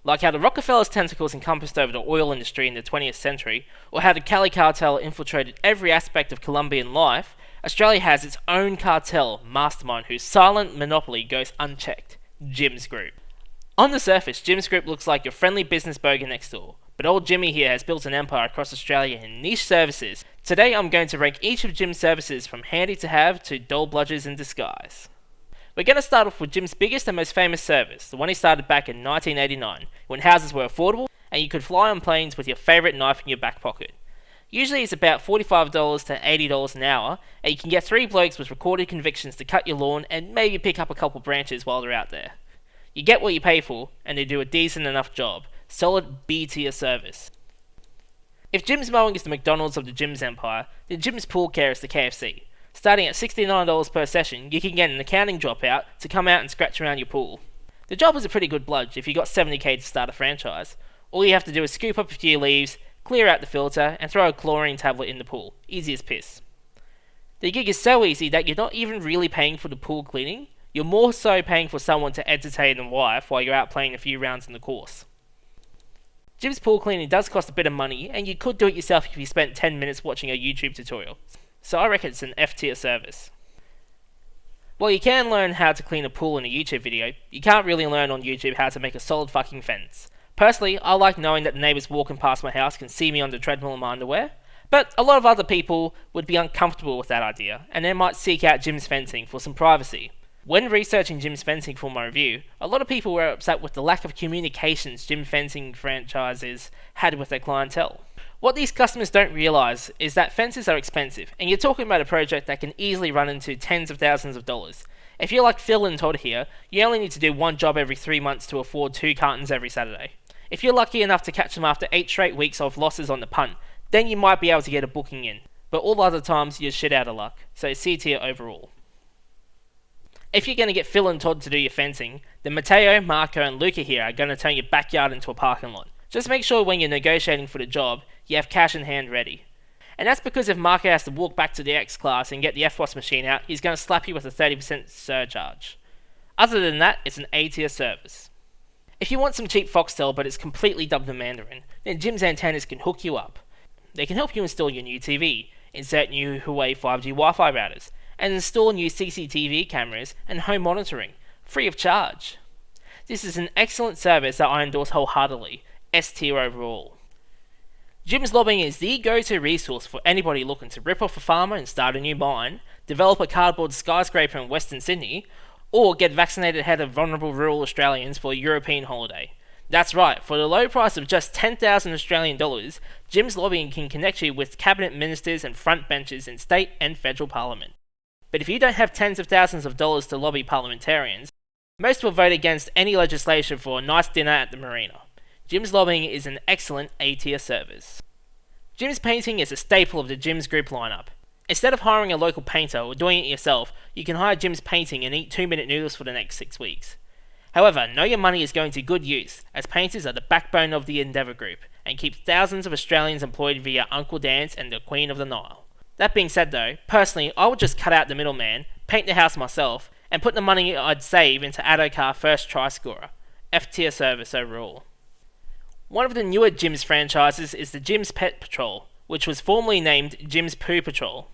Like how the Rockefellers' tentacles encompassed over the oil industry in the 20th century, or how the Cali cartel infiltrated every aspect of Colombian life, Australia has its own cartel mastermind whose silent monopoly goes unchecked: Jim's Group. On the surface, Jim's Group looks like your friendly business boga next door, but old Jimmy here has built an empire across Australia in niche services. Today I'm going to rank each of Jim's services from handy to have to dull bludgers in disguise. We're going to start off with Jim's biggest and most famous service, the one he started back in 1989, when houses were affordable and you could fly on planes with your favourite knife in your back pocket. Usually it's about $45 to $80 an hour, and you can get 3 blokes with recorded convictions to cut your lawn and maybe pick up a couple branches while they're out there. You get what you pay for, and they do a decent enough job. Solid B tier service. If Jim's Mowing is the McDonald's of the Jim's empire, then Jim's Pool Care is the KFC. Starting at $69 per session, you can get an accounting dropout to come out and scratch around your pool. The job is a pretty good bludge if you got $70k to start a franchise. All you have to do is scoop up a few leaves, clear out the filter, and throw a chlorine tablet in the pool. Easy as piss. The gig is so easy that you're not even really paying for the pool cleaning, you're more so paying for someone to entertain and wife while you're out playing a few rounds in the course. Jim's pool cleaning does cost a bit of money, and you could do it yourself if you spent 10 minutes watching a YouTube tutorial, so I reckon it's an F tier service. While you can learn how to clean a pool in a YouTube video, you can't really learn on YouTube how to make a solid fucking fence. Personally, I like knowing that the neighbours walking past my house can see me on the treadmill in my underwear, but a lot of other people would be uncomfortable with that idea, and they might seek out Jim's fencing for some privacy. When researching Jim's fencing for my review, a lot of people were upset with the lack of communications Jim fencing franchises had with their clientele. What these customers don't realise is that fences are expensive, and you're talking about a project that can easily run into tens of thousands of dollars. If you're like Phil and Todd here, you only need to do one job every 3 months to afford 2 cartons every Saturday. If you're lucky enough to catch them after 8 straight weeks of losses on the punt, then you might be able to get a booking in, but all other times you're shit out of luck, so C tier overall. If you're going to get Phil and Todd to do your fencing, then Mateo, Marco and Luca here are going to turn your backyard into a parking lot. Just make sure when you're negotiating for the job, you have cash in hand ready. And that's because if Marco has to walk back to the X class and get the FWAS machine out, he's going to slap you with a 30% surcharge. Other than that, it's an A tier service. If you want some cheap Foxtel but it's completely dubbed in Mandarin, then Jim's Antennas can hook you up. They can help you install your new TV, insert new Huawei 5G Wi-Fi routers, and install new CCTV cameras and home monitoring, free of charge. This is an excellent service that I endorse wholeheartedly, S tier overall. Jim's Lobbying is the go-to resource for anybody looking to rip off a farmer and start a new mine, develop a cardboard skyscraper in Western Sydney, or get vaccinated ahead of vulnerable rural Australians for a European holiday. That's right, for the low price of just 10,000 Australian dollars, Jim's Lobbying can connect you with cabinet ministers and front benches in state and federal parliament. But if you don't have tens of thousands of dollars to lobby parliamentarians, most will vote against any legislation for a nice dinner at the marina. Jim's Lobbying is an excellent A-tier service. Jim's Painting is a staple of the Jim's Group lineup. Instead of hiring a local painter or doing it yourself, you can hire Jim's Painting and eat 2-minute noodles for the next 6 weeks. However, know your money is going to good use, as painters are the backbone of the Endeavour Group, and keep thousands of Australians employed via Uncle Dan's and the Queen of the Nile. That being said though, personally I would just cut out the middleman, paint the house myself, and put the money I'd save into Adokar First Try Scorer. F-tier service overall. One of the newer Jim's franchises is the Jim's Pet Patrol, which was formerly named Jim's Poo Patrol.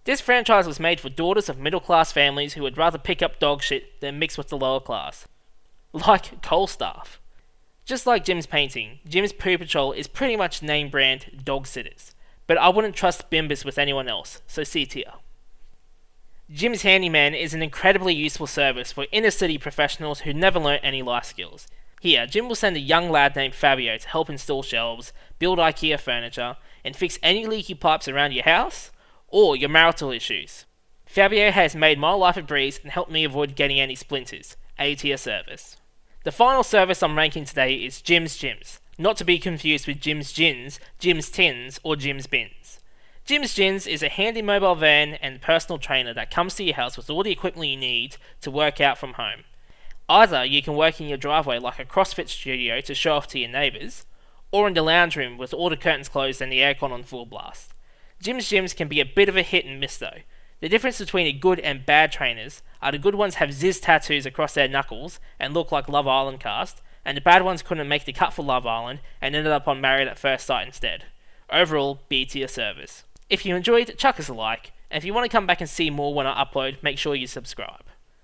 This franchise was made for daughters of middle-class families who would rather pick up dog shit than mix with the lower class. Like coal staff. Just like Jim's Painting, Jim's Poo Patrol is pretty much name brand dog sitters, but I wouldn't trust Bimbus with anyone else, so C tier. Jim's Handyman is an incredibly useful service for inner city professionals who never learnt any life skills. Here, Jim will send a young lad named Fabio to help install shelves, build IKEA furniture, and fix any leaky pipes around your house, or your marital issues. Fabio has made my life a breeze and helped me avoid getting any splinters. A-tier service. The final service I'm ranking today is Jim's Gyms, not to be confused with Jim's Gins, Jim's Tins, or Jim's Bins. Jim's Gins is a handy mobile van and personal trainer that comes to your house with all the equipment you need to work out from home. Either you can work in your driveway like a CrossFit studio to show off to your neighbours, or in the lounge room with all the curtains closed and the aircon on full blast. Jim's Gyms can be a bit of a hit and miss though. The difference between a good and bad trainers are the good ones have Ziz tattoos across their knuckles and look like Love Island cast, and the bad ones couldn't make the cut for Love Island and ended up on Married at First Sight instead. Overall, be to your service. If you enjoyed, chuck us a like, and if you want to come back and see more when I upload, make sure you subscribe.